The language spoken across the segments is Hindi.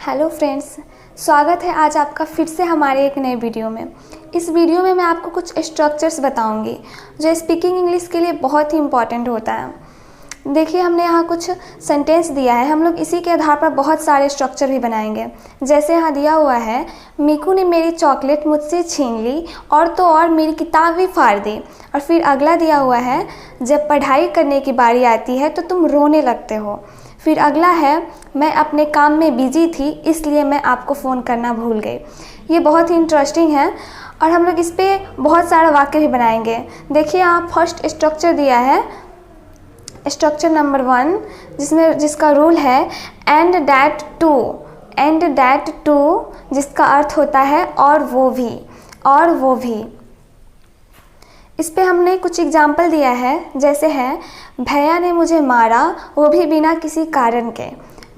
हेलो फ्रेंड्स, स्वागत है आज आपका फिर से हमारे एक नए वीडियो में। इस वीडियो में मैं आपको कुछ स्ट्रक्चर्स बताऊंगी जो स्पीकिंग इंग्लिश के लिए बहुत ही इम्पॉर्टेंट होता है। देखिए, हमने यहाँ कुछ सेंटेंस दिया है, हम लोग इसी के आधार पर बहुत सारे स्ट्रक्चर भी बनाएंगे। जैसे यहाँ दिया हुआ है, मीकू ने मेरी चॉकलेट मुझसे छीन ली और तो और मेरी किताब भी फाड़ दी। और फिर अगला दिया हुआ है, जब पढ़ाई करने की बारी आती है तो तुम रोने लगते हो। फिर अगला है, मैं अपने काम में बिजी थी इसलिए मैं आपको फ़ोन करना भूल गई। ये बहुत ही इंटरेस्टिंग है और हम लोग इस पर बहुत सारा वाक्य भी बनाएंगे। देखिए, यहाँ फर्स्ट स्ट्रक्चर दिया है, स्ट्रक्चर नंबर 1, जिसका रूल है and that too. And that too जिसका अर्थ होता है और वो भी, और वो भी। इस पे हमने कुछ एग्जाम्पल दिया है, जैसे है, भैया ने मुझे मारा वो भी बिना किसी कारण के।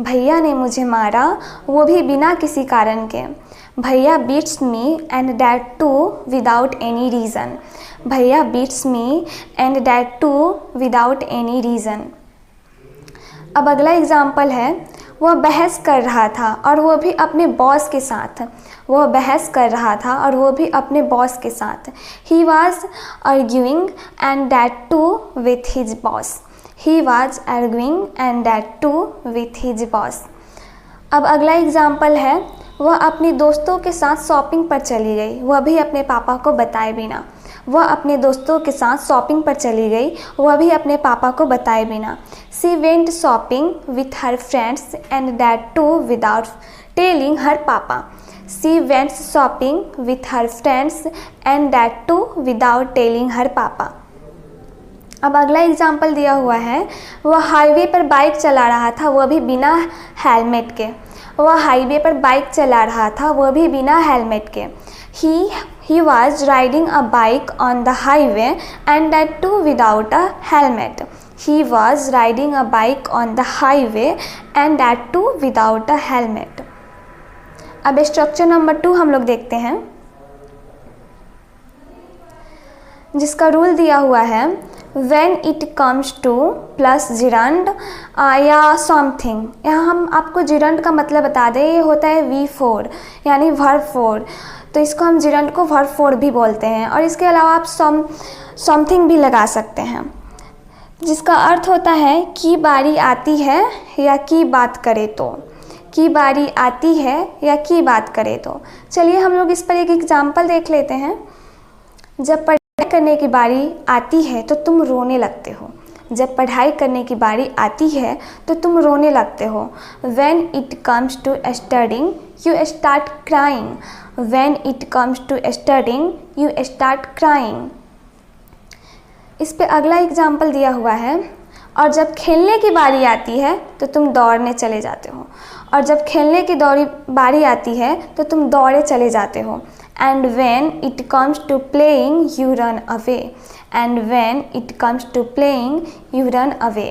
भैया ने मुझे मारा वो भी बिना किसी कारण के। Bhaiya beats me and that too without any reason. Bhaiya beats me and that too without any reason. अब अगला एग्जाम्पल है, वह बहस कर रहा था और वो भी अपने बॉस के साथ। वह बहस कर रहा था और वो भी अपने बॉस के साथ। He was arguing and that too with his boss. He was arguing and that too with his boss. अब अगला एग्जाम्पल है, वह अपनी दोस्तों के साथ शॉपिंग पर चली गई, वह भी अपने पापा को बताए बिना। वह अपने दोस्तों के साथ शॉपिंग पर चली गई, वह भी अपने पापा को बताए बिना। She went shopping with her friends and that too without telling her papa. She went shopping with her friends and that too without telling her papa. अब अगला एग्जाम्पल दिया हुआ है, वह हाईवे पर बाइक चला रहा था, वह भी बिना हेलमेट के। वह हाईवे पर बाइक चला रहा था, वह भी बिना हेलमेट के। He was riding a bike on the highway and that too without a helmet. He was riding a bike on the highway and that too without a helmet. अब स्ट्रक्चर नंबर 2 हम लोग देखते हैं, जिसका रूल दिया हुआ है, when it comes to plus gerund या समथिंग। यहाँ हम आपको जिरंड का मतलब बता दें, ये होता है V4 यानी वर्ब 4, तो इसको हम जिरंड को वर्ब 4 भी बोलते हैं। और इसके अलावा आप समथिंग भी लगा सकते हैं, जिसका अर्थ होता है की बारी आती है या की बात करे तो। की बारी आती है या की बात करे तो। चलिए हम लोग इस पर एक एग्जाम्पल देख लेते हैं। जब पढ़ाई करने की बारी आती है तो तुम रोने लगते हो। जब पढ़ाई करने की बारी आती है तो तुम रोने लगते हो। When it comes to studying, you start crying. When it comes to studying, you start crying. इस पे अगला एग्जाम्पल दिया हुआ है, और जब खेलने की बारी आती है तो तुम दौड़ने चले जाते हो। और जब खेलने की बारी आती है तो तुम दौड़े चले जाते हो। And when it comes to playing, you run away. And when it comes to playing, you run away.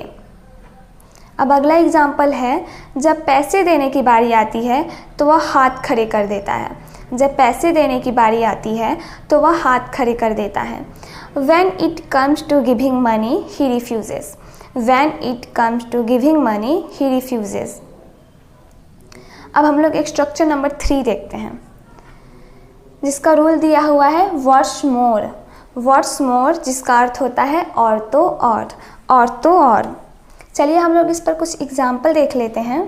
अब अगला एग्जाम्पल है, जब पैसे देने की बारी आती है तो वह हाथ खड़े कर देता है। जब पैसे देने की बारी आती है तो वह हाथ खड़े कर देता है। When it comes to giving money, he refuses. When it comes to giving money, he refuses. अब हम लोग एक स्ट्रक्चर नंबर 3 देखते हैं, जिसका रूल दिया हुआ है व्हाट्स मोर। व्हाट्स मोर जिसका अर्थ होता है और तो और तो और। चलिए हम लोग इस पर कुछ एग्जाम्पल देख लेते हैं।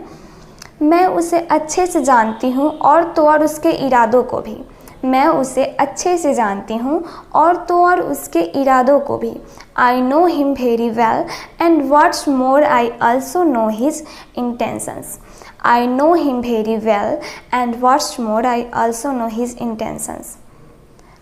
मैं उसे अच्छे से जानती हूँ और तो और उसके इरादों को भी। मैं उसे अच्छे से जानती हूँ और तो और उसके इरादों को भी। I know him very well and what's more I also know his intentions. I know him very well and what's more I also know his intentions.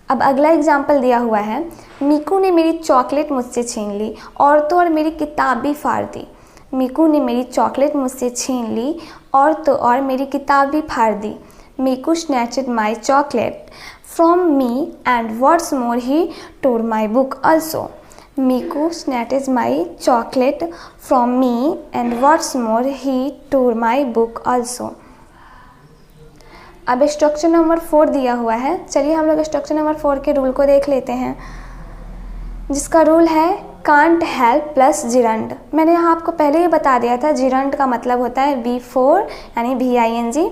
अब अगला एग्जाम्पल दिया हुआ है, मीकू ने मेरी चॉकलेट मुझसे छीन ली और तो और मेरी किताब भी फाड़ दी। मीकू ने मेरी चॉकलेट मुझसे छीन ली और तो और मेरी किताब भी फाड़ दी। मीकू snatched my chocolate from me and what's more he tore my book also. Miku snatched my chocolate from me and what's more he tore my book also. अब स्ट्रक्चर नंबर 4 दिया हुआ है। चलिए हम लोग स्ट्रक्चर नंबर 4 के रूल को देख लेते हैं, जिसका रूल है कांट हेल्प प्लस जिरंड, मैंने यहाँ आपको पहले ही बता दिया था जिरंड का मतलब होता है V4 यानी VING।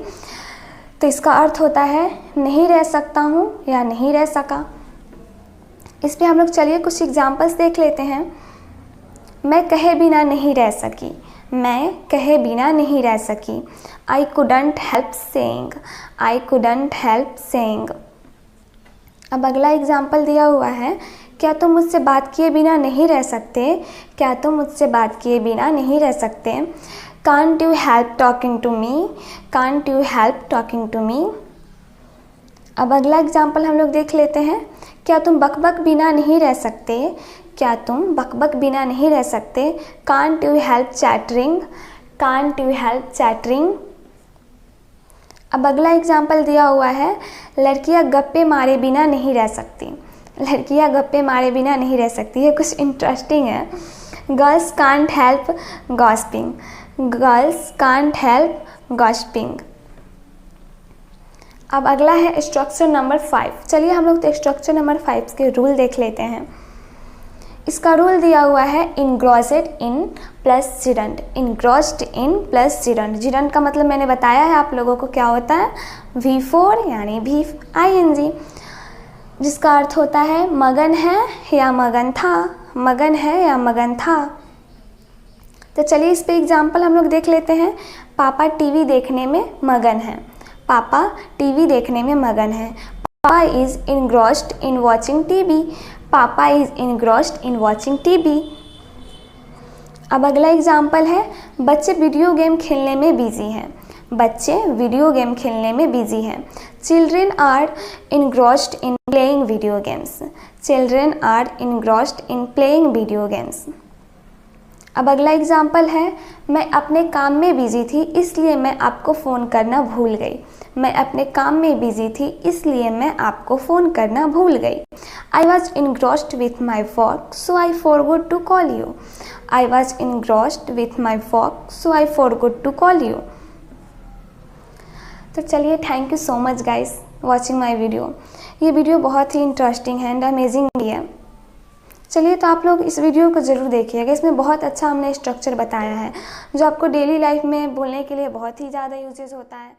तो इसका अर्थ होता है नहीं रह सकता हूँ या नहीं रह सका। इस पर हम लोग चलिए कुछ एग्जाम्पल्स देख लेते हैं। मैं कहे बिना नहीं रह सकी, मैं कहे बिना नहीं रह सकी। I couldn't help saying, I couldn't help saying. अब अगला एग्जाम्पल दिया हुआ है, क्या तुम मुझसे बात किए बिना नहीं रह सकते, क्या तुम मुझसे बात किए बिना नहीं रह सकते। Can't you help talking to me, can't you help talking to me. अब अगला एग्जाम्पल हम लोग देख लेते हैं, क्या तुम बकबक बिना नहीं रह सकते, क्या तुम बकबक बिना नहीं रह सकते। Can't you help chattering, can't you help chattering. अब अगला एग्जाम्पल दिया हुआ है, लड़कियां गप्पे मारे बिना नहीं रह सकती, लड़कियां गप्पे मारे बिना नहीं रह सकती। ये कुछ इंटरेस्टिंग है। Girls can't help gossiping, girls can't help gossiping. अब अगला है स्ट्रक्चर नंबर 5। चलिए हम लोग तो स्ट्रक्चर नंबर 5 के रूल देख लेते हैं। इसका रूल दिया हुआ है engrossed in plus gerund, engrossed in plus gerund. Gerund का मतलब मैंने बताया है आप लोगों को क्या होता है, V4 यानी VING, जिसका अर्थ होता है मगन है या मगन था, मगन है या मगन था। तो चलिए इस पे एग्जाम्पल हम लोग देख लेते हैं। पापा टीवी देखने में मगन है, पापा टीवी देखने में मगन है। Papa is engrossed in watching TV, papa is engrossed in watching TV. अब अगला एग्जाम्पल है, बच्चे वीडियो गेम खेलने में बिजी हैं, बच्चे वीडियो गेम खेलने में बिजी हैं। Children are engrossed in playing video games, children are engrossed in playing video games. अब अगला एग्जाम्पल है, मैं अपने काम में बिजी थी इसलिए मैं आपको फ़ोन करना भूल गई, मैं अपने काम में बिजी थी इसलिए मैं आपको फ़ोन करना भूल गई। I was engrossed with my work so I forgot to call you, I was engrossed with my work so I forgot to call you. तो चलिए thank you so much guys watching my video. ये वीडियो बहुत ही इंटरेस्टिंग है एंड अमेजिंग भी है। चलिए तो आप लोग इस वीडियो को ज़रूर देखिएगा, इसमें बहुत अच्छा हमने स्ट्रक्चर बताया है जो आपको डेली लाइफ में बोलने के लिए बहुत ही ज़्यादा यूजेस होता है।